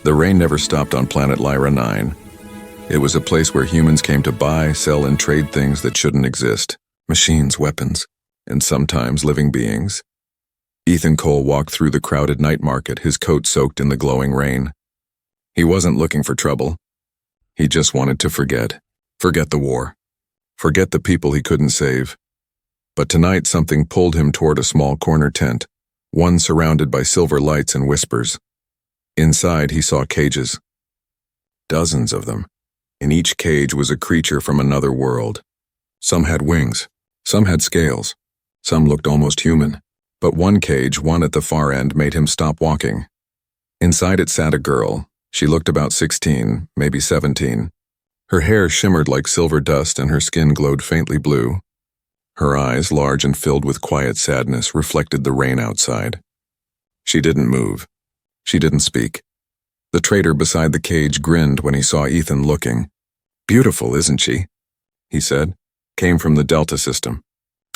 The rain never stopped on planet Lyra 9. It was a place where humans came to buy, sell, and trade things that shouldn't exist. Machines, weapons, and sometimes living beings. Ethan Cole walked through the crowded night market, his coat soaked in the glowing rain. He wasn't looking for trouble. He just wanted to forget. Forget the war. Forget the people he couldn't save. But tonight something pulled him toward a small corner tent, one surrounded by silver lights and whispers. Inside he saw cages. Dozens of them. In each cage was a creature from another world. Some had wings, some had scales, some looked almost human. But one cage, one at the far end, made him stop walking. Inside it sat a girl. She looked about 16, maybe 17. Her hair shimmered like silver dust and her skin glowed faintly blue. Her eyes, large and filled with quiet sadness, reflected the rain outside. She didn't move. She didn't speak. The trader beside the cage grinned when he saw Ethan looking. "Beautiful, isn't she?" he said. "Came from the Delta system.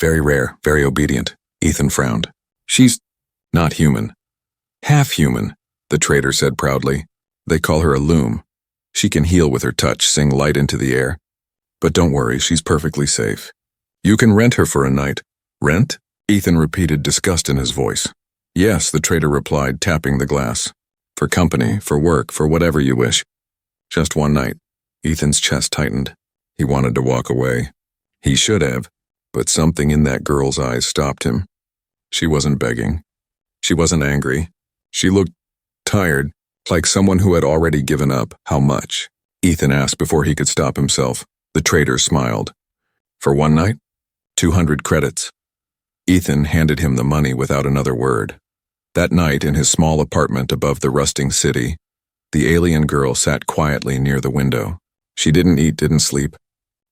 Very rare, very obedient." Ethan frowned. "She's not human." "Half human," the trader said proudly. "They call her a loom. She can heal with her touch, sing light into the air. But don't worry, she's perfectly safe. You can rent her for a night." "Rent?" Ethan repeated, disgust in his voice. "Yes," the trader replied, tapping the glass. "For company, for work, for whatever you wish. Just one night." Ethan's chest tightened. He wanted to walk away. He should have, but something in that girl's eyes stopped him. She wasn't begging. She wasn't angry. She looked tired, like someone who had already given up. "How much?" Ethan asked before he could stop himself. The trader smiled. "For one night? 200 credits. Ethan handed him the money without another word. That night, in his small apartment above the rusting city, the alien girl sat quietly near the window. She didn't eat, didn't sleep.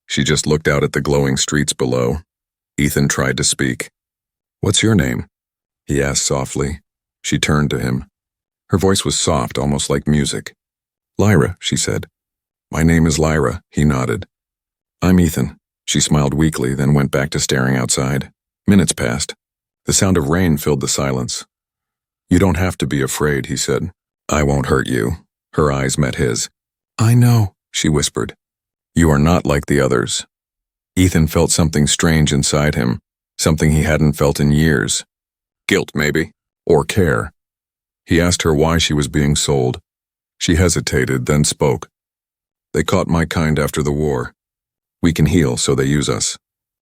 She just looked out at the glowing streets below. Ethan tried to speak. "What's your name?" he asked softly. She turned to him. Her voice was soft, almost like music. "Lyra," she said. "My name is Lyra," he nodded. "I'm Ethan." She smiled weakly, then went back to staring outside. Minutes passed. The sound of rain filled the silence. "You don't have to be afraid," he said. "I won't hurt you." Her eyes met his. "I know," she whispered. "You are not like the others." Ethan felt something strange inside him, something he hadn't felt in years. Guilt, maybe, or care. He asked her why she was being sold. She hesitated, then spoke. "They caught my kind after the war. We can heal, so they use us.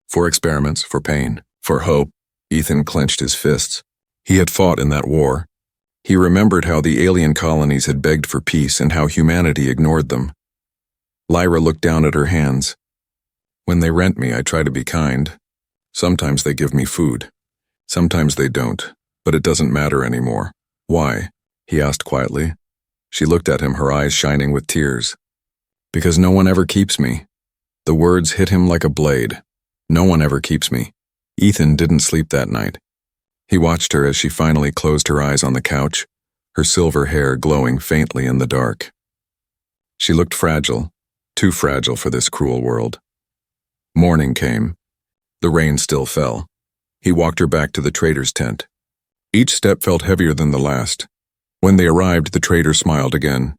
For experiments, for pain, for hope." Ethan clenched his fists. He had fought in that war. He remembered how the alien colonies had begged for peace and how humanity ignored them. Lyra looked down at her hands. "When they rent me, I try to be kind. Sometimes they give me food. Sometimes they don't, but it doesn't matter anymore." "Why?" he asked quietly. She looked at him, her eyes shining with tears. "Because no one ever keeps me." The words hit him like a blade. No one ever keeps me. Ethan didn't sleep that night. He watched her as she finally closed her eyes on the couch, her silver hair glowing faintly in the dark. She looked fragile, too fragile for this cruel world. Morning came. The rain still fell. He walked her back to the trader's tent. Each step felt heavier than the last. When they arrived, the trader smiled again.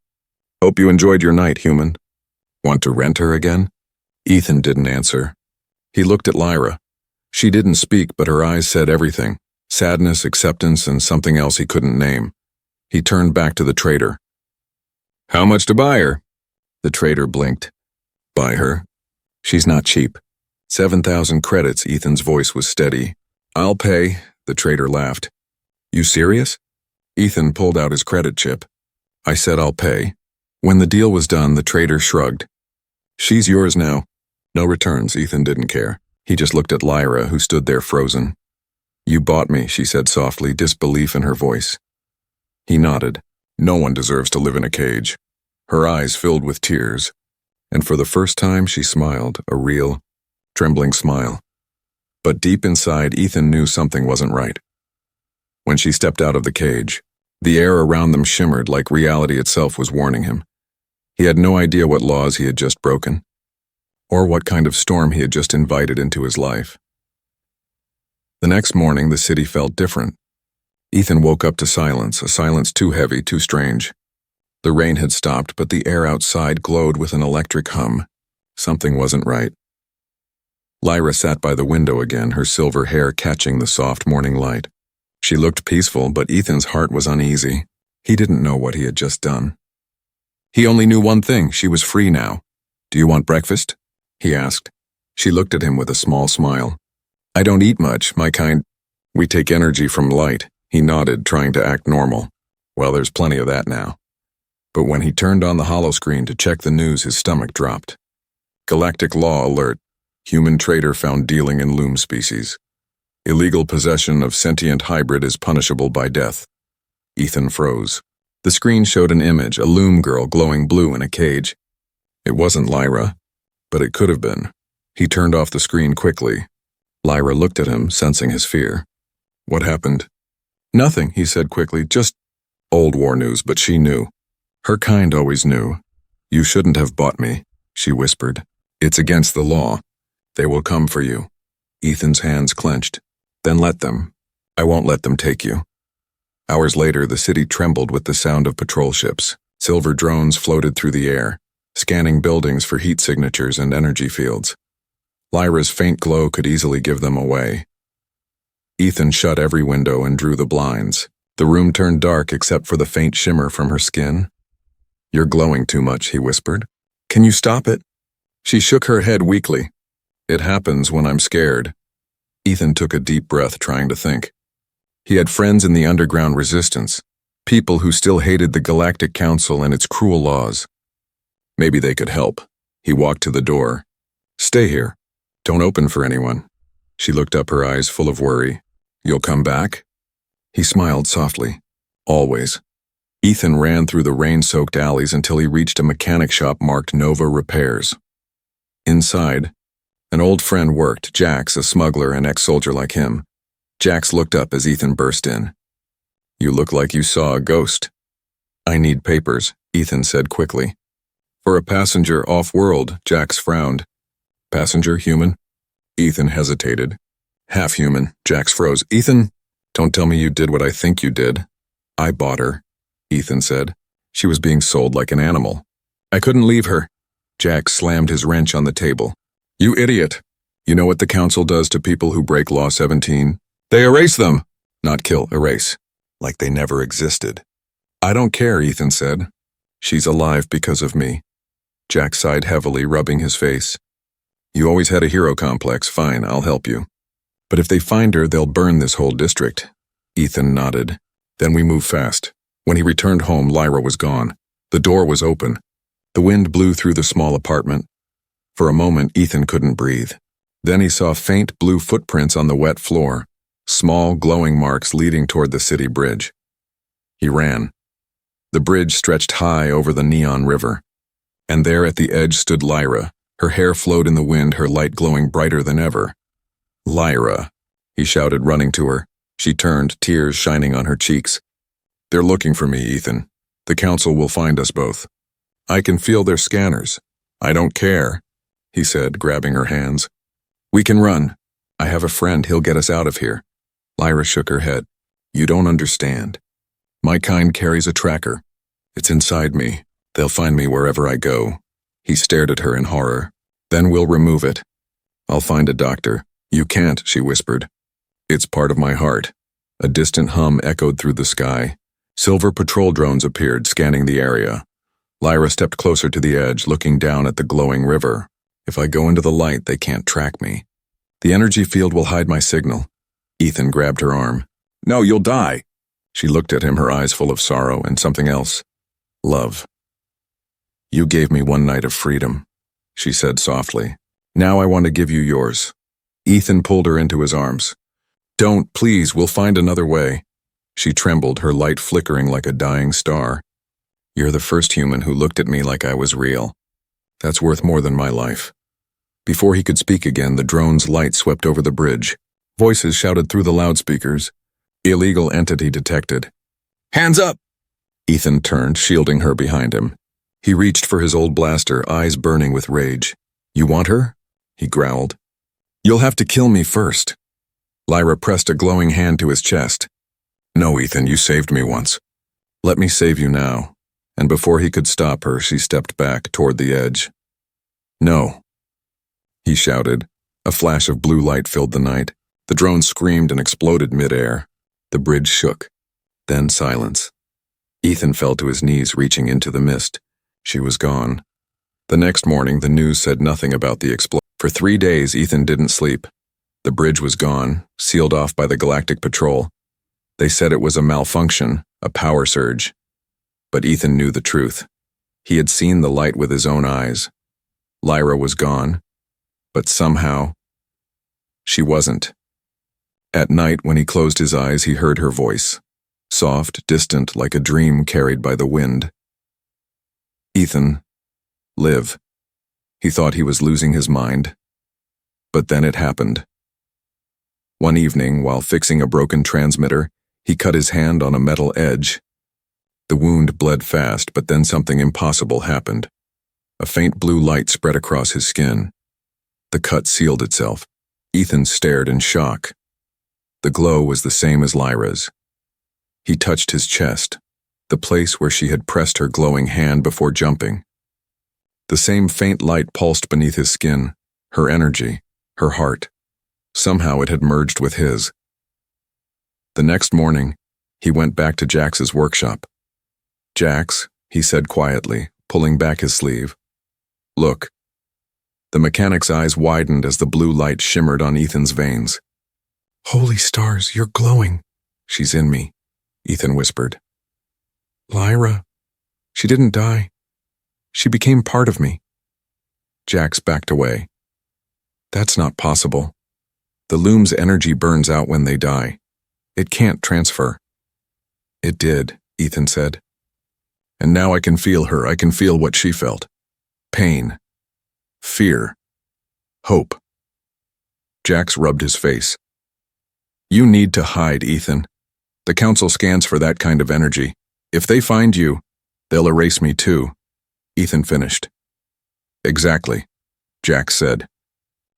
"Hope you enjoyed your night, human. Want to rent her again?" Ethan didn't answer. He looked at Lyra. She didn't speak, but her eyes said everything. Sadness, acceptance, and something else he couldn't name. He turned back to the trader. "How much to buy her?" The trader blinked. "Buy her? She's not cheap." 7,000 credits, Ethan's voice was steady. "I'll pay," the trader laughed. "You serious?" Ethan pulled out his credit chip. "I said I'll pay." When the deal was done, the trader shrugged. "She's yours now." No returns, Ethan didn't care. He just looked at Lyra, who stood there frozen. "You bought me," she said softly, disbelief in her voice. He nodded. No one deserves to live in a cage. Her eyes filled with tears, and for the first time she smiled, a real, trembling smile. But deep inside, Ethan knew something wasn't right. When she stepped out of the cage, the air around them shimmered like reality itself was warning him. He had no idea what laws he had just broken, or what kind of storm he had just invited into his life. The next morning, the city felt different. Ethan woke up to silence, a silence too heavy, too strange. The rain had stopped, but the air outside glowed with an electric hum. Something wasn't right. Lyra sat by the window again, her silver hair catching the soft morning light. She looked peaceful, but Ethan's heart was uneasy. He didn't know what he had just done. He only knew one thing: she was free now. "Do you want breakfast?" he asked. She looked at him with a small smile. "I don't eat much, my kind." "We take energy from light," he nodded, trying to act normal. "Well, there's plenty of that now." But when he turned on the holoscreen to check the news, his stomach dropped. Galactic law alert. Human trader found dealing in loom species. Illegal possession of sentient hybrid is punishable by death. Ethan froze. The screen showed an image, a loom girl glowing blue in a cage. It wasn't Lyra, but it could have been. He turned off the screen quickly. Lyra looked at him, sensing his fear. "What happened?" "Nothing," he said quickly, "just old war news," but she knew. Her kind always knew. "You shouldn't have bought me," she whispered. "It's against the law. They will come for you." Ethan's hands clenched. "Then let them. I won't let them take you." Hours later, the city trembled with the sound of patrol ships. Silver drones floated through the air, scanning buildings for heat signatures and energy fields. Lyra's faint glow could easily give them away. Ethan shut every window and drew the blinds. The room turned dark except for the faint shimmer from her skin. "You're glowing too much," he whispered. "Can you stop it?" She shook her head weakly. "It happens when I'm scared." Ethan took a deep breath, trying to think. He had friends in the underground resistance, people who still hated the Galactic Council and its cruel laws. Maybe they could help. He walked to the door. "Stay here. Don't open for anyone." She looked up, her eyes full of worry. "You'll come back?" He smiled softly. "Always." Ethan ran through the rain-soaked alleys until he reached a mechanic shop marked Nova Repairs. Inside, an old friend worked, Jax, a smuggler and ex-soldier like him. Jax looked up as Ethan burst in. "You look like you saw a ghost." "I need papers," Ethan said quickly. "For a passenger off-world," Jax frowned. "Passenger, human?" Ethan hesitated. "Half human," Jax froze. "Ethan, don't tell me you did what I think you did." "I bought her," Ethan said. "She was being sold like an animal. I couldn't leave her." Jax slammed his wrench on the table. "You idiot. You know what the council does to people who break Law 17? They erase them. Not kill, erase. Like they never existed." "I don't care," Ethan said. "She's alive because of me." Jax sighed heavily, rubbing his face. "You always had a hero complex. Fine, I'll help you. But if they find her, they'll burn this whole district." Ethan nodded. "Then we move fast." When he returned home, Lyra was gone. The door was open. The wind blew through the small apartment. For a moment, Ethan couldn't breathe. Then he saw faint blue footprints on the wet floor, small glowing marks leading toward the city bridge. He ran. The bridge stretched high over the neon river. And there at the edge stood Lyra. Her hair flowed in the wind, her light glowing brighter than ever. "Lyra," he shouted, running to her. She turned, tears shining on her cheeks. "They're looking for me, Ethan. The council will find us both. I can feel their scanners. I don't care," he said, grabbing her hands. "We can run. I have a friend. He'll get us out of here." Lyra shook her head. "You don't understand. My kind carries a tracker. It's inside me. They'll find me wherever I go." He stared at her in horror. "Then we'll remove it. I'll find a doctor." "You can't," she whispered. "It's part of my heart." A distant hum echoed through the sky. Silver patrol drones appeared, scanning the area. Lyra stepped closer to the edge, looking down at the glowing river. "If I go into the light, they can't track me. The energy field will hide my signal." Ethan grabbed her arm. "No, you'll die." She looked at him, her eyes full of sorrow and something else. "Love. You gave me one night of freedom," she said softly. "Now I want to give you yours." Ethan pulled her into his arms. "Don't, please, we'll find another way." She trembled, her light flickering like a dying star. "You're the first human who looked at me like I was real. That's worth more than my life." Before he could speak again, the drone's light swept over the bridge. Voices shouted through the loudspeakers. "Illegal entity detected." "Hands up!" Ethan turned, shielding her behind him. He reached for his old blaster, eyes burning with rage. "You want her?" he growled. "You'll have to kill me first." Lyra pressed a glowing hand to his chest. "No, Ethan, you saved me once. Let me save you now, and before he could stop her, she stepped back toward the edge. "No," he shouted. A flash of blue light filled the night. The drone screamed and exploded mid-air. The bridge shook. Then silence. Ethan fell to his knees, reaching into the mist. She was gone. The next morning, the news said nothing about the explosion. For 3 days, Ethan didn't sleep. The bridge was gone, sealed off by the Galactic Patrol. They said it was a malfunction, a power surge. But Ethan knew the truth. He had seen the light with his own eyes. Lyra was gone. But somehow, she wasn't. At night, when he closed his eyes, he heard her voice. Soft, distant, like a dream carried by the wind. "Ethan, live." He thought he was losing his mind. But then it happened. One evening, while fixing a broken transmitter, he cut his hand on a metal edge. The wound bled fast, but then something impossible happened. A faint blue light spread across his skin. The cut sealed itself. Ethan stared in shock. The glow was the same as Lyra's. He touched his chest, the place where she had pressed her glowing hand before jumping. The same faint light pulsed beneath his skin, her energy, her heart. Somehow it had merged with his. The next morning, he went back to Jax's workshop. "Jax," he said quietly, pulling back his sleeve. "Look." The mechanic's eyes widened as the blue light shimmered on Ethan's veins. "Holy stars, you're glowing." "She's in me," Ethan whispered. "Lyra, she didn't die. She became part of me." Jax backed away. "That's not possible. The loom's energy burns out when they die. It can't transfer." "It did," Ethan said. "And now I can feel her. I can feel what she felt. Pain. Fear. Hope." Jax rubbed his face. "You need to hide, Ethan. The Council scans for that kind of energy. If they find you, they'll erase me too," Ethan finished. "Exactly," Jax said.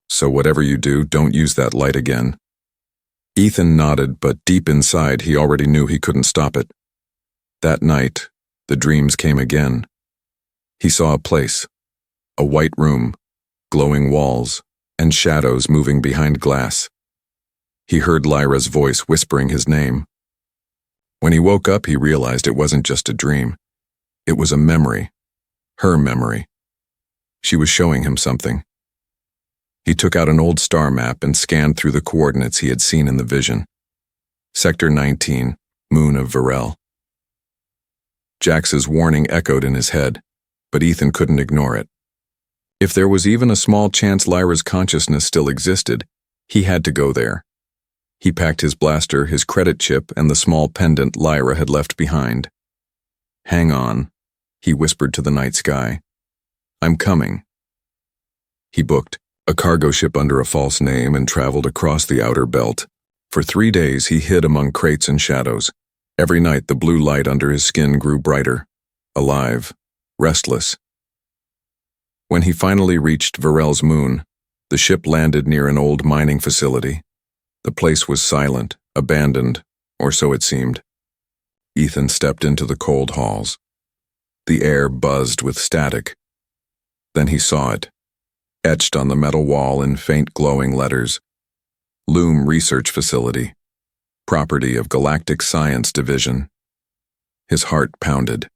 "So whatever you do, don't use that light again." Ethan nodded, but deep inside he already knew he couldn't stop it. That night, the dreams came again. He saw a place, a white room, glowing walls, and shadows moving behind glass. He heard Lyra's voice whispering his name. When he woke up, he realized it wasn't just a dream. It was a memory. Her memory. She was showing him something. He took out an old star map and scanned through the coordinates he had seen in the vision. Sector 19, moon of Varel. Jax's warning echoed in his head, but Ethan couldn't ignore it. If there was even a small chance Lyra's consciousness still existed, he had to go there. He packed his blaster, his credit chip, and the small pendant Lyra had left behind. "Hang on," he whispered to the night sky. "I'm coming." He booked a cargo ship under a false name and traveled across the outer belt. For 3 days he hid among crates and shadows. Every night the blue light under his skin grew brighter, alive, restless. When he finally reached Varel's moon, the ship landed near an old mining facility. The place was silent, abandoned, or so it seemed. Ethan stepped into the cold halls. The air buzzed with static. Then he saw it, etched on the metal wall in faint glowing letters. Loom Research Facility, property of Galactic Science Division. His heart pounded.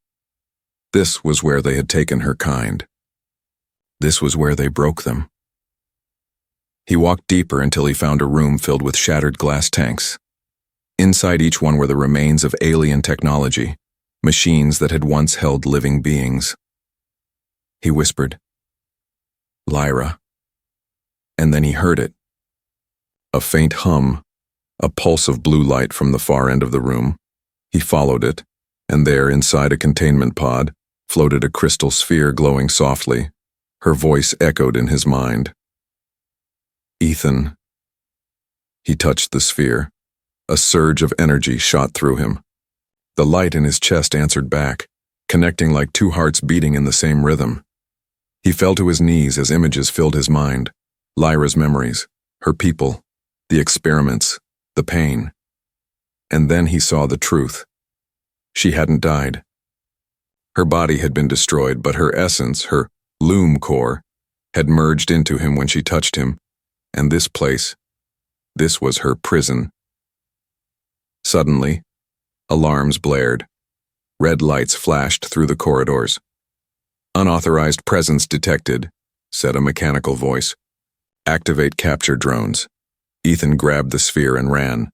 This was where they had taken her kind. This was where they broke them. He walked deeper until he found a room filled with shattered glass tanks. Inside each one were the remains of alien technology, machines that had once held living beings. He whispered, "Lyra." And then he heard it. A faint hum, a pulse of blue light from the far end of the room. He followed it, and there, inside a containment pod, floated a crystal sphere glowing softly. Her voice echoed in his mind. "Ethan." He touched the sphere. A surge of energy shot through him. The light in his chest answered back, connecting like two hearts beating in the same rhythm. He fell to his knees as images filled his mind. Lyra's memories, her people, the experiments, the pain. And then he saw the truth. She hadn't died. Her body had been destroyed, but her essence, her loom core, had merged into him when she touched him, and this place, this was her prison. Suddenly, alarms blared. Red lights flashed through the corridors. "Unauthorized presence detected," said a mechanical voice. "Activate capture drones." Ethan grabbed the sphere and ran.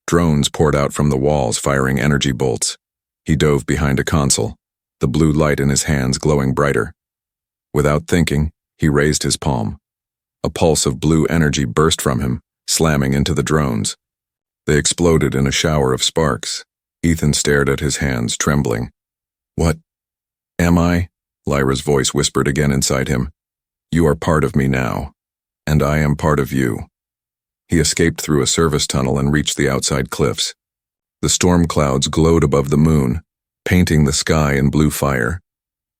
Drones poured out from the walls, firing energy bolts. He dove behind a console, the blue light in his hands glowing brighter. Without thinking, he raised his palm. A pulse of blue energy burst from him, slamming into the drones. They exploded in a shower of sparks. Ethan stared at his hands, trembling. "What am I?" Lyra's voice whispered again inside him. "You are part of me now, and I am part of you." He escaped through a service tunnel and reached the outside cliffs. The storm clouds glowed above the moon, painting the sky in blue fire.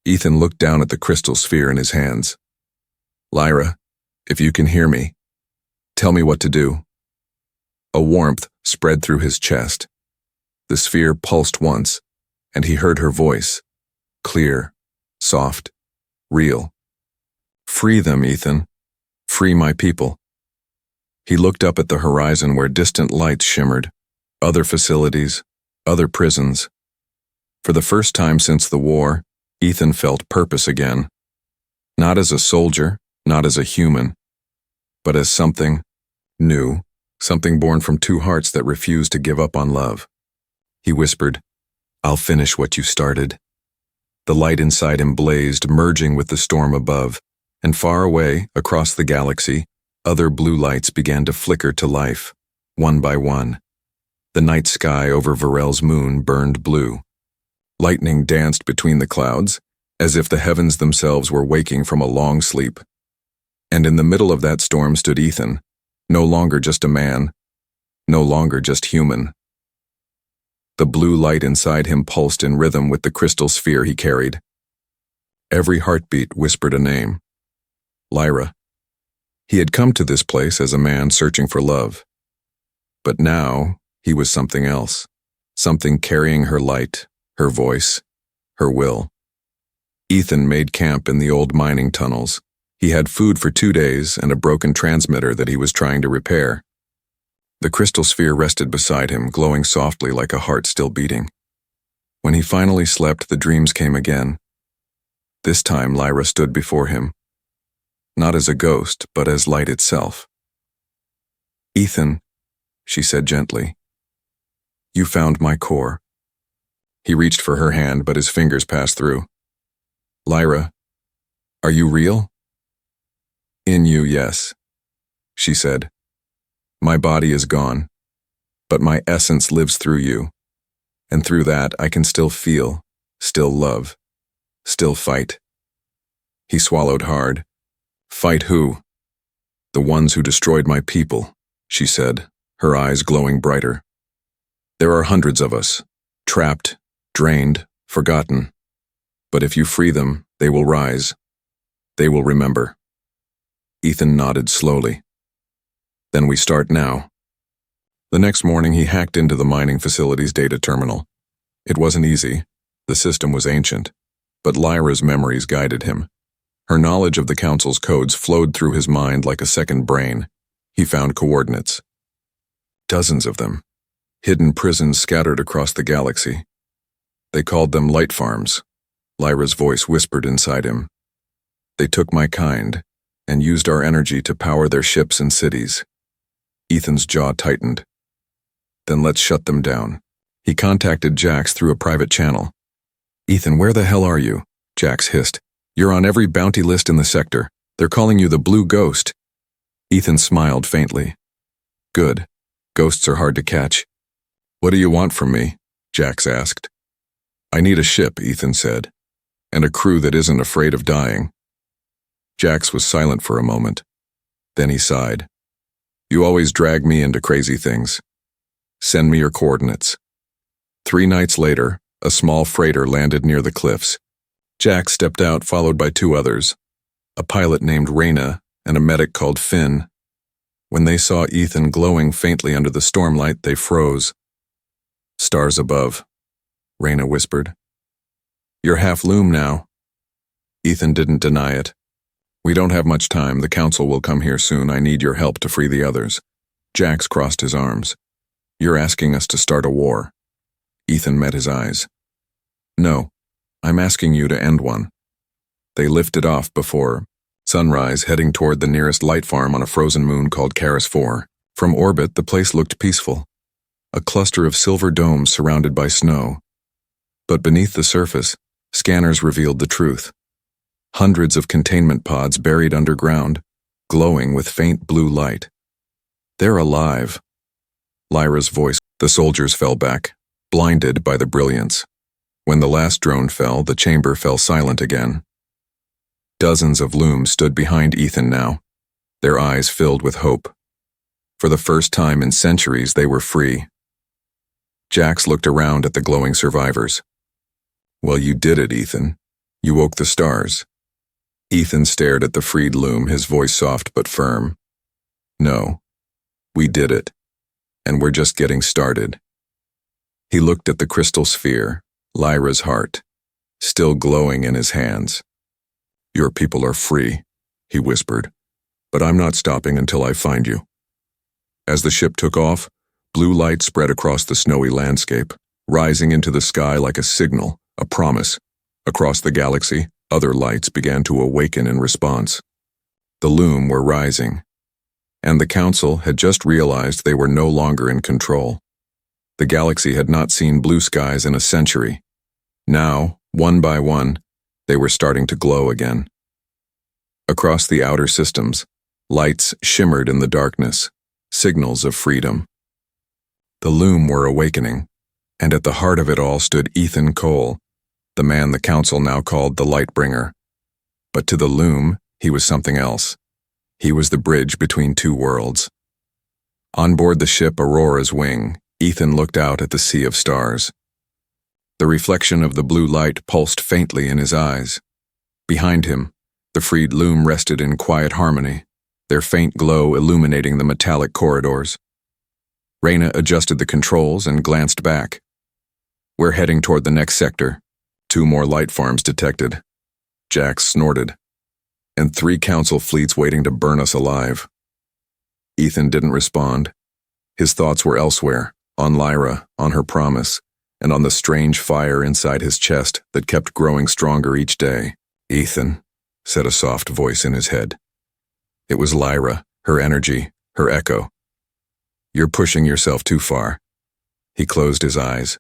Ethan looked down at the crystal sphere in his hands. "Lyra, if you can hear me, tell me what to do." A warmth spread through his chest. The sphere pulsed once, and he heard her voice, clear, soft, real. "Free them, Ethan. Free my people." He looked up at the horizon where distant lights shimmered, other facilities, other prisons. For the first time since the war, Ethan felt purpose again. Not as a soldier, not as a human, but as something new, something born from two hearts that refused to give up on love. He whispered, "I'll finish what you started." The light inside him blazed, merging with the storm above, and far away, across the galaxy, other blue lights began to flicker to life, one by one. The night sky over Varel's moon burned blue. Lightning danced between the clouds, as if the heavens themselves were waking from a long sleep. And in the middle of that storm stood Ethan, no longer just a man, no longer just human. The blue light inside him pulsed in rhythm with the crystal sphere he carried. Every heartbeat whispered a name. Lyra. He had come to this place as a man searching for love. But now, he was something else, something carrying her light, her voice, her will. Ethan made camp in the old mining tunnels. He had food for 2 days and a broken transmitter that he was trying to repair. The crystal sphere rested beside him, glowing softly like a heart still beating. When he finally slept, the dreams came again. This time Lyra stood before him, not as a ghost, but as light itself. "Ethan," she said gently, "you found my core." He reached for her hand, but his fingers passed through. "Lyra, are you real?" "In you, yes," she said. "My body is gone, but my essence lives through you, and through that I can still feel, still love, still fight." He swallowed hard. "Fight who?" "The ones who destroyed my people," she said, her eyes glowing brighter. "There are hundreds of us, trapped, drained, forgotten. But if you free them, they will rise. They will remember." Ethan nodded slowly. "Then we start now." The next morning he hacked into the mining facility's data terminal. It wasn't easy. The system was ancient, but Lyra's memories guided him. Her knowledge of the Council's codes flowed through his mind like a second brain. He found coordinates. Dozens of them. Hidden prisons scattered across the galaxy. They called them light farms. Lyra's voice whispered inside him. "They took my kind and used our energy to power their ships and cities." Ethan's jaw tightened. "Then let's shut them down." He contacted Jax through a private channel. "Ethan, where the hell are you?" Jax hissed. "You're on every bounty list in the sector. They're calling you the Blue Ghost." Ethan smiled faintly. "Good. Ghosts are hard to catch." "What do you want from me?" Jax asked. "I need a ship," Ethan said, "and a crew that isn't afraid of dying." Jax was silent for a moment. Then he sighed. "You always drag me into crazy things. Send me your coordinates." 3 nights later, a small freighter landed near the cliffs. Jax stepped out, followed by 2 others, a pilot named Reyna and a medic called Finn. When they saw Ethan glowing faintly under the stormlight, they froze. "Stars above," Reyna whispered. You're half loom now. Ethan didn't deny it. We don't have much time. The council will come here soon. I need your help to free the others. Jax crossed his arms. You're asking us to start a war. Ethan met his eyes. No, I'm asking you to end one. They lifted off before sunrise, heading toward the nearest light farm on a frozen moon called Karis 4. From orbit, the place looked peaceful. A cluster of silver domes surrounded by snow. But beneath the surface, scanners revealed the truth. Hundreds of containment pods buried underground, glowing with faint blue light. They're alive. Lyra's voice. The soldiers fell back, blinded by the brilliance. When the last drone fell, the chamber fell silent again. Dozens of looms stood behind Ethan now, their eyes filled with hope. For the first time in centuries, they were free. Jax looked around at the glowing survivors. Well, you did it, Ethan. You woke the stars. Ethan stared at the freed loom, his voice soft but firm. No, we did it, and we're just getting started. He looked at the crystal sphere, Lyra's heart, still glowing in his hands. Your people are free, he whispered, but I'm not stopping until I find you. As the ship took off, blue light spread across the snowy landscape, rising into the sky like a signal, a promise. Across the galaxy, other lights began to awaken in response. The loom were rising, and the council had just realized they were no longer in control. The galaxy had not seen blue skies in a century. Now, one by one, they were starting to glow again. Across the outer systems, lights shimmered in the darkness, signals of freedom. The loom were awakening, and at the heart of it all stood Ethan Cole, the man the council now called the Lightbringer. But to the loom, he was something else. He was the bridge between two worlds. On board the ship Aurora's Wing, Ethan looked out at the sea of stars. The reflection of the blue light pulsed faintly in his eyes. Behind him, the freed loom rested in quiet harmony, their faint glow illuminating the metallic corridors. Reyna adjusted the controls and glanced back. We're heading toward the next sector. 2 more light farms detected. Jax snorted. And 3 council fleets waiting to burn us alive. Ethan didn't respond. His thoughts were elsewhere, on Lyra, on her promise, and on the strange fire inside his chest that kept growing stronger each day. Ethan, said a soft voice in his head. It was Lyra, her energy, her echo. You're pushing yourself too far. He closed his eyes.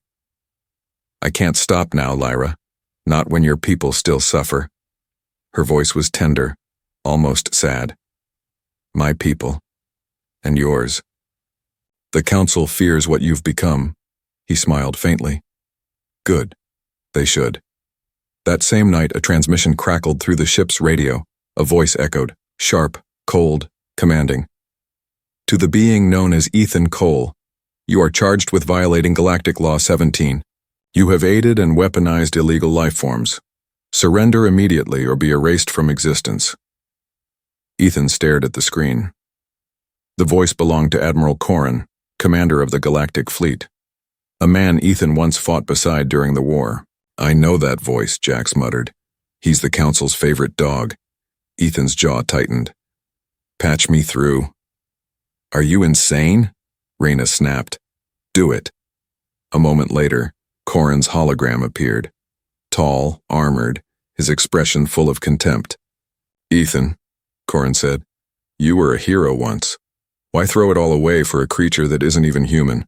I can't stop now, Lyra. Not when your people still suffer. Her voice was tender, almost sad. My people. And yours. The council fears what you've become. He smiled faintly. Good. They should. That same night, a transmission crackled through the ship's radio. A voice echoed, sharp, cold, commanding. To the being known as Ethan Cole, you are charged with violating Galactic Law 17. You have aided and weaponized illegal life forms. Surrender immediately or be erased from existence. Ethan stared at the screen. The voice belonged to Admiral Corrin, commander of the Galactic Fleet. A man Ethan once fought beside during the war. I know that voice, Jax muttered. He's the council's favorite dog. Ethan's jaw tightened. Patch me through. Are you insane? Reyna snapped. Do it. A moment later, Corrin's hologram appeared. Tall, armored, his expression full of contempt. Ethan, Corrin said, you were a hero once. Why throw it all away for a creature that isn't even human?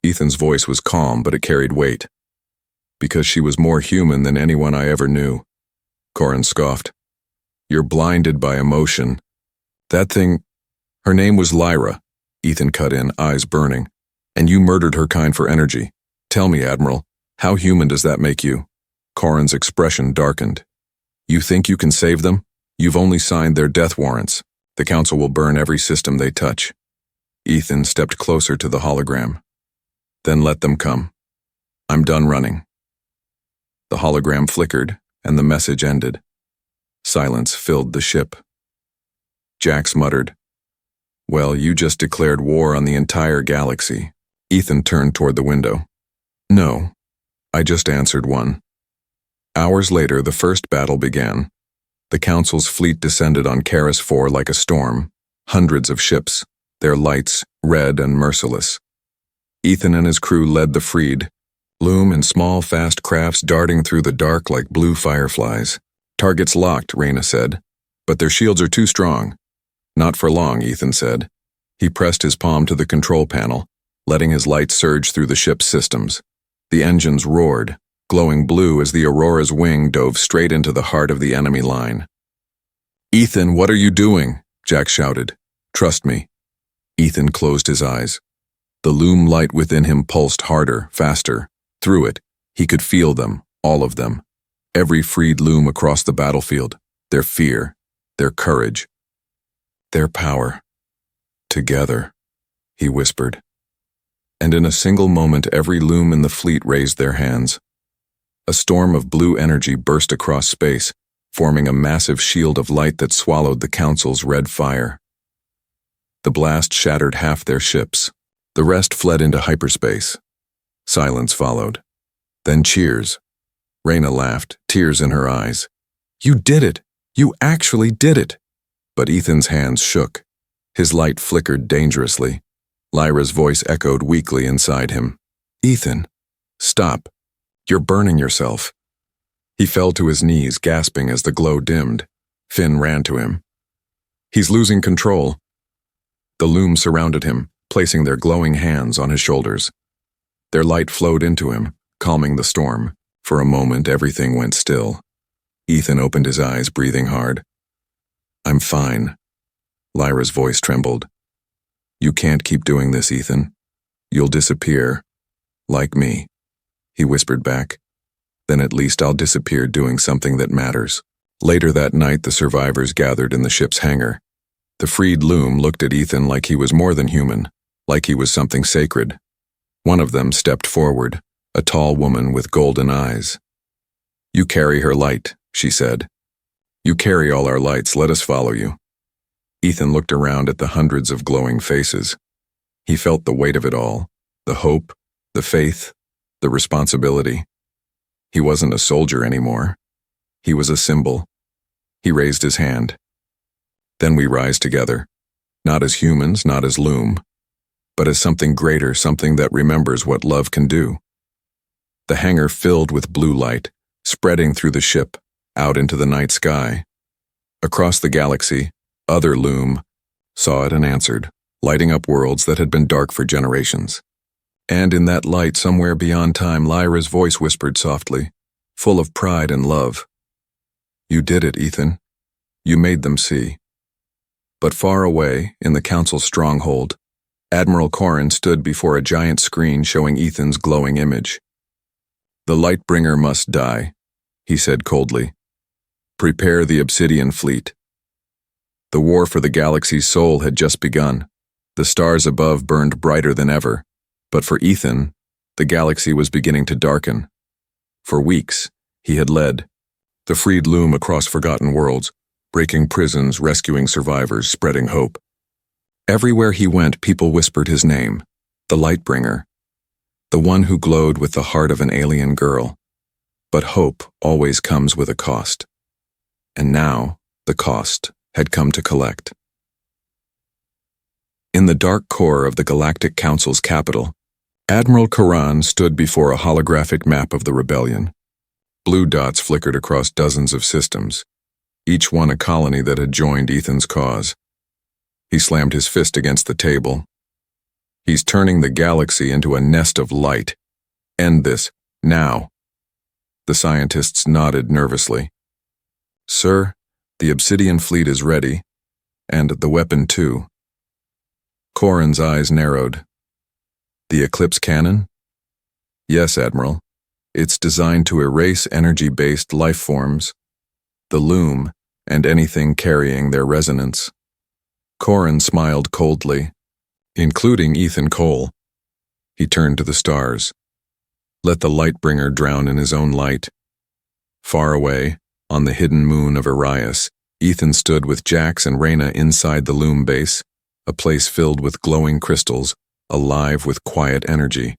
Ethan's voice was calm, but it carried weight. Because she was more human than anyone I ever knew. Corrin scoffed. You're blinded by emotion. That thing, her name was Lyra, Ethan cut in, eyes burning. And you murdered her kind for energy. Tell me, Admiral, how human does that make you? Corrin's expression darkened. You think you can save them? You've only signed their death warrants. The council will burn every system they touch. Ethan stepped closer to the hologram. Then let them come. I'm done running. The hologram flickered, and the message ended. Silence filled the ship. Jax muttered, Well, you just declared war on the entire galaxy. Ethan turned toward the window. No, I just answered one. Hours later, the first battle began. The Council's fleet descended on Karis 4 like a storm, hundreds of ships, their lights red and merciless. Ethan and his crew led the freed, loom in small, fast crafts darting through the dark like blue fireflies. Targets locked, Reyna said, but their shields are too strong. Not for long, Ethan said. He pressed his palm to the control panel, letting his light surge through the ship's systems. The engines roared, glowing blue as the Aurora's wing dove straight into the heart of the enemy line. "Ethan, what are you doing?" Jack shouted. "Trust me." Ethan closed his eyes. The loom light within him pulsed harder, faster. Through it, he could feel them, all of them. Every freed loom across the battlefield, their fear, their courage, their power. "Together," he whispered. And in a single moment, every loom in the fleet raised their hands. A storm of blue energy burst across space, forming a massive shield of light that swallowed the Council's red fire. The blast shattered half their ships. The rest fled into hyperspace. Silence followed. Then cheers. Reyna laughed, tears in her eyes. "You did it! You actually did it!" But Ethan's hands shook. His light flickered dangerously. Lyra's voice echoed weakly inside him. "Ethan, stop. You're burning yourself." He fell to his knees, gasping as the glow dimmed. Finn ran to him. "He's losing control." The loom surrounded him, placing their glowing hands on his shoulders. Their light flowed into him, calming the storm. For a moment, everything went still. Ethan opened his eyes, breathing hard. "I'm fine." Lyra's voice trembled. "You can't keep doing this, Ethan. You'll disappear. Like me," he whispered back. "Then at least I'll disappear doing something that matters." Later that night, the survivors gathered in the ship's hangar. The freed loom looked at Ethan like he was more than human, like he was something sacred. One of them stepped forward, a tall woman with golden eyes. "You carry her light," she said. "You carry all our lights, let us follow you." Ethan looked around at the hundreds of glowing faces. He felt the weight of it all, the hope, the faith, the responsibility. He wasn't a soldier anymore. He was a symbol. He raised his hand. "Then we rise together, not as humans, not as loom, but as something greater, something that remembers what love can do." The hangar filled with blue light, spreading through the ship, out into the night sky. Across the galaxy, other loom saw it and answered, lighting up worlds that had been dark for generations. And in that light, somewhere beyond time, Lyra's voice whispered softly, full of pride and love. "You did it, Ethan. You made them see." But far away, in the Council's stronghold, Admiral Corrin stood before a giant screen showing Ethan's glowing image. "The Lightbringer must die," he said coldly. "Prepare the Obsidian fleet." The war for the galaxy's soul had just begun. The stars above burned brighter than ever, but for Ethan, the galaxy was beginning to darken. For weeks, he had led the freed loom across forgotten worlds, breaking prisons, rescuing survivors, spreading hope. Everywhere he went, people whispered his name, the Lightbringer, the one who glowed with the heart of an alien girl. But hope always comes with a cost. And now, the cost had come to collect. In the dark core of the Galactic Council's capital, Admiral Corrin stood before a holographic map of the rebellion. Blue dots flickered across dozens of systems, each one a colony that had joined Ethan's cause. He slammed his fist against the table. "He's turning the galaxy into a nest of light. End this, now." The scientists nodded nervously. "Sir, the Obsidian fleet is ready, and the weapon too." Corrin's eyes narrowed. "The Eclipse cannon?" "Yes, Admiral. It's designed to erase energy-based life forms, the loom, and anything carrying their resonance." Corrin smiled coldly, including Ethan Cole. He turned to the stars. Let the Lightbringer drown in his own light. Far away, on the hidden moon of Arias, Ethan stood with Jax and Reyna inside the loom base, a place filled with glowing crystals, alive with quiet energy.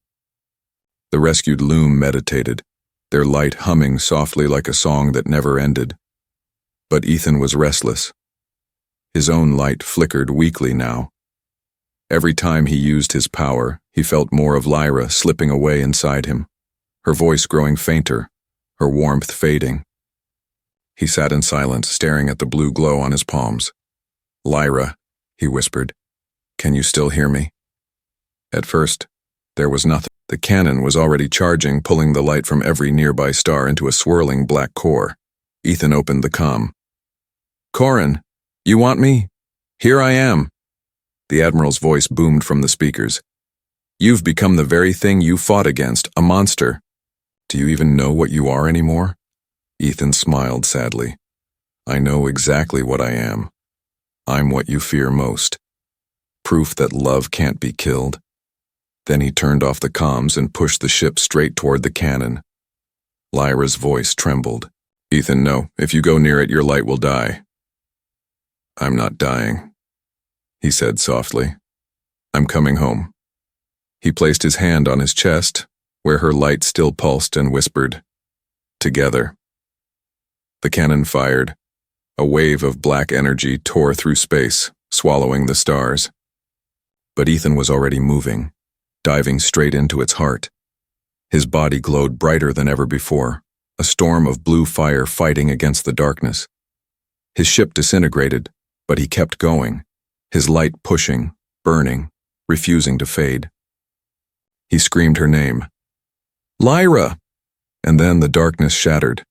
The rescued loom meditated, their light humming softly like a song that never ended. But Ethan was restless. His own light flickered weakly now. Every time he used his power, he felt more of Lyra slipping away inside him, her voice growing fainter, her warmth fading. He sat in silence, staring at the blue glow on his palms. "Lyra," he whispered, "can you still hear me?" At first, there was nothing. The cannon was already charging, pulling the light from every nearby star into a swirling black core. Ethan opened the comm. "Corin, you want me? Here I am." The Admiral's voice boomed from the speakers. "You've become the very thing you fought against, a monster. Do you even know what you are anymore?" Ethan smiled sadly. "I know exactly what I am. I'm what you fear most. Proof that love can't be killed." Then he turned off the comms and pushed the ship straight toward the cannon. Lyra's voice trembled. "Ethan, no. If you go near it, your light will die." "I'm not dying," he said softly. "I'm coming home." He placed his hand on his chest, where her light still pulsed, and whispered, "Together." The cannon fired. A wave of black energy tore through space, swallowing the stars. But Ethan was already moving, diving straight into its heart. His body glowed brighter than ever before, a storm of blue fire fighting against the darkness. His ship disintegrated, but he kept going, his light pushing, burning, refusing to fade. He screamed her name, "Lyra!" And then the darkness shattered.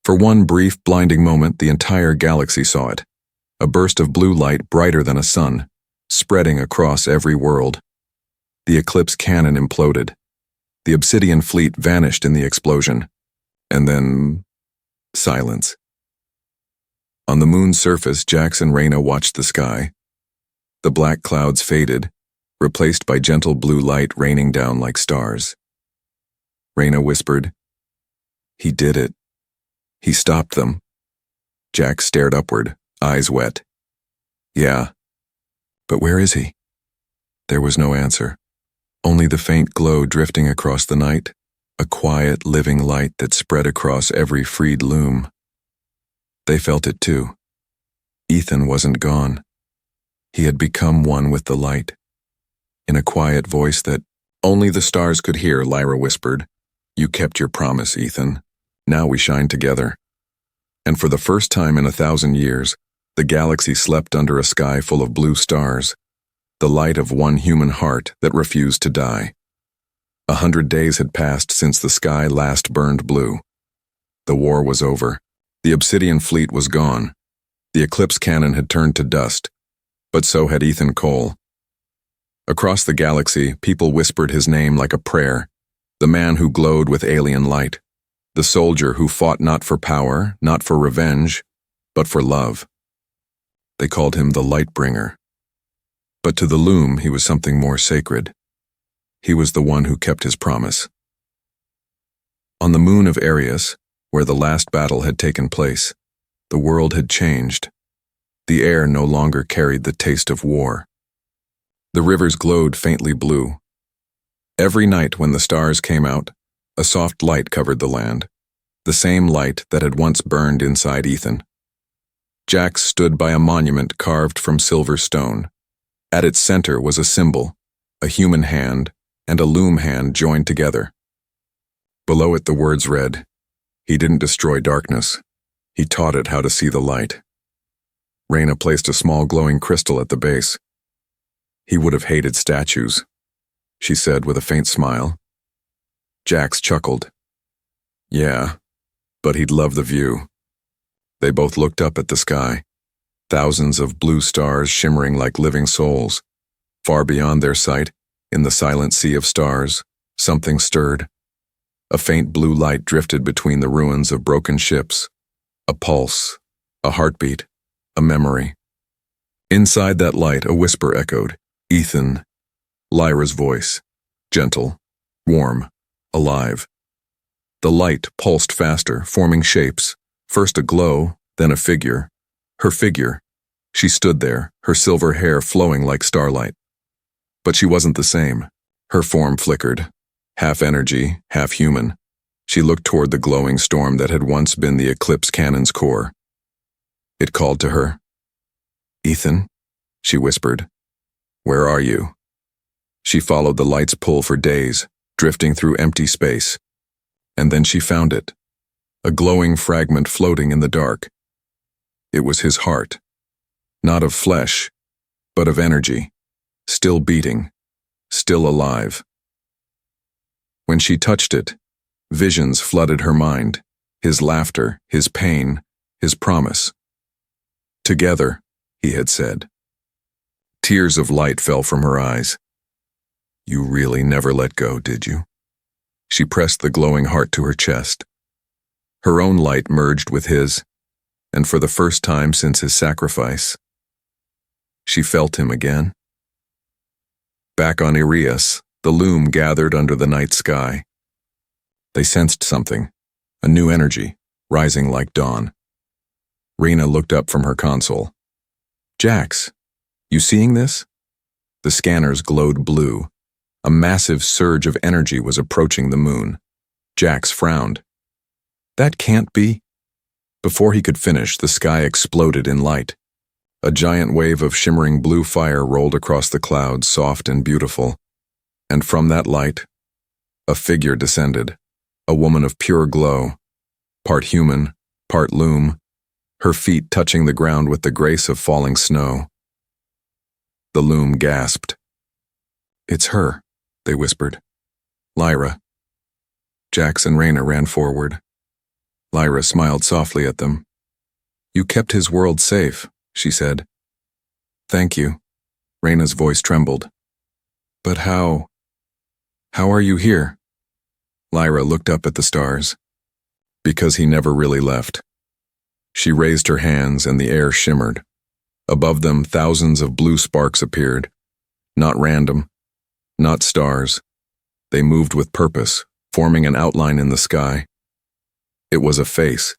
For one brief, blinding moment, the entire galaxy saw it. A burst of blue light brighter than a sun, spreading across every world. The Eclipse cannon imploded. The Obsidian fleet vanished in the explosion. And then, silence. On the moon's surface, Jax and Reyna watched the sky. The black clouds faded, replaced by gentle blue light raining down like stars. Reyna whispered, "He did it. He stopped them." Jax stared upward, eyes wet. "Yeah. But where is he?" There was no answer. Only the faint glow drifting across the night, a quiet, living light that spread across every freed loom. They felt it too. Ethan wasn't gone. He had become one with the light. In a quiet voice that only the stars could hear, Lyra whispered, "You kept your promise, Ethan. Now we shine together." And for the first time in 1,000 years, the galaxy slept under a sky full of blue stars, the light of one human heart that refused to die. 100 days had passed since the sky last burned blue. The war was over. The Obsidian fleet was gone. The Eclipse cannon had turned to dust, but so had Ethan Cole. Across the galaxy, people whispered his name like a prayer, the man who glowed with alien light, the soldier who fought not for power, not for revenge, but for love. They called him the Lightbringer. But to the loom, he was something more sacred. He was the one who kept his promise. On the moon of Arius, where the last battle had taken place, the world had changed. The air no longer carried the taste of war. The rivers glowed faintly blue. Every night when the stars came out, a soft light covered the land, the same light that had once burned inside Ethan. Jax stood by a monument carved from silver stone. At its center was a symbol, a human hand and a loom hand joined together. Below it the words read, "He didn't destroy darkness. He taught it how to see the light." Reyna placed a small glowing crystal at the base. "He would have hated statues," she said with a faint smile. Jax chuckled. "Yeah, but he'd love the view." They both looked up at the sky, thousands of blue stars shimmering like living souls. Far beyond their sight, in the silent sea of stars, something stirred. A faint blue light drifted between the ruins of broken ships. A pulse, a heartbeat, a memory. Inside that light, a whisper echoed, "Ethan." Lyra's voice, gentle, warm, alive. The light pulsed faster, forming shapes, first a glow, then a figure. Her figure. She stood there, her silver hair flowing like starlight. But she wasn't the same. Her form flickered, half energy, half human. She looked toward the glowing storm that had once been the eclipse cannon's core. It called to her. "Ethan," she whispered. "Where are you?" She followed the light's pull for days, drifting through empty space. And then she found it, a glowing fragment floating in the dark. It was his heart, not of flesh, but of energy, still beating, still alive. When she touched it, visions flooded her mind, his laughter, his pain, his promise. "Together," he had said. Tears of light fell from her eyes. "You really never let go, did you?" She pressed the glowing heart to her chest. Her own light merged with his, and for the first time since his sacrifice, she felt him again. Back on Irias, the loom gathered under the night sky. They sensed something, a new energy, rising like dawn. Rena looked up from her console. "Jax, you seeing this?" The scanners glowed blue. A massive surge of energy was approaching the moon. Jax frowned. "That can't be." Before he could finish, the sky exploded in light. A giant wave of shimmering blue fire rolled across the clouds, soft and beautiful. And from that light, a figure descended, a woman of pure glow, part human, part loom, her feet touching the ground with the grace of falling snow. The loom gasped. "It's her," they whispered. "Lyra." Jax and Rena ran forward. Lyra smiled softly at them. "You kept his world safe," she said. "Thank you." Rena's voice trembled. "But how are you here?" Lyra looked up at the stars. "Because he never really left." She raised her hands and the air shimmered. Above them, thousands of blue sparks appeared. Not random, not stars. They moved with purpose, forming an outline in the sky. It was a face,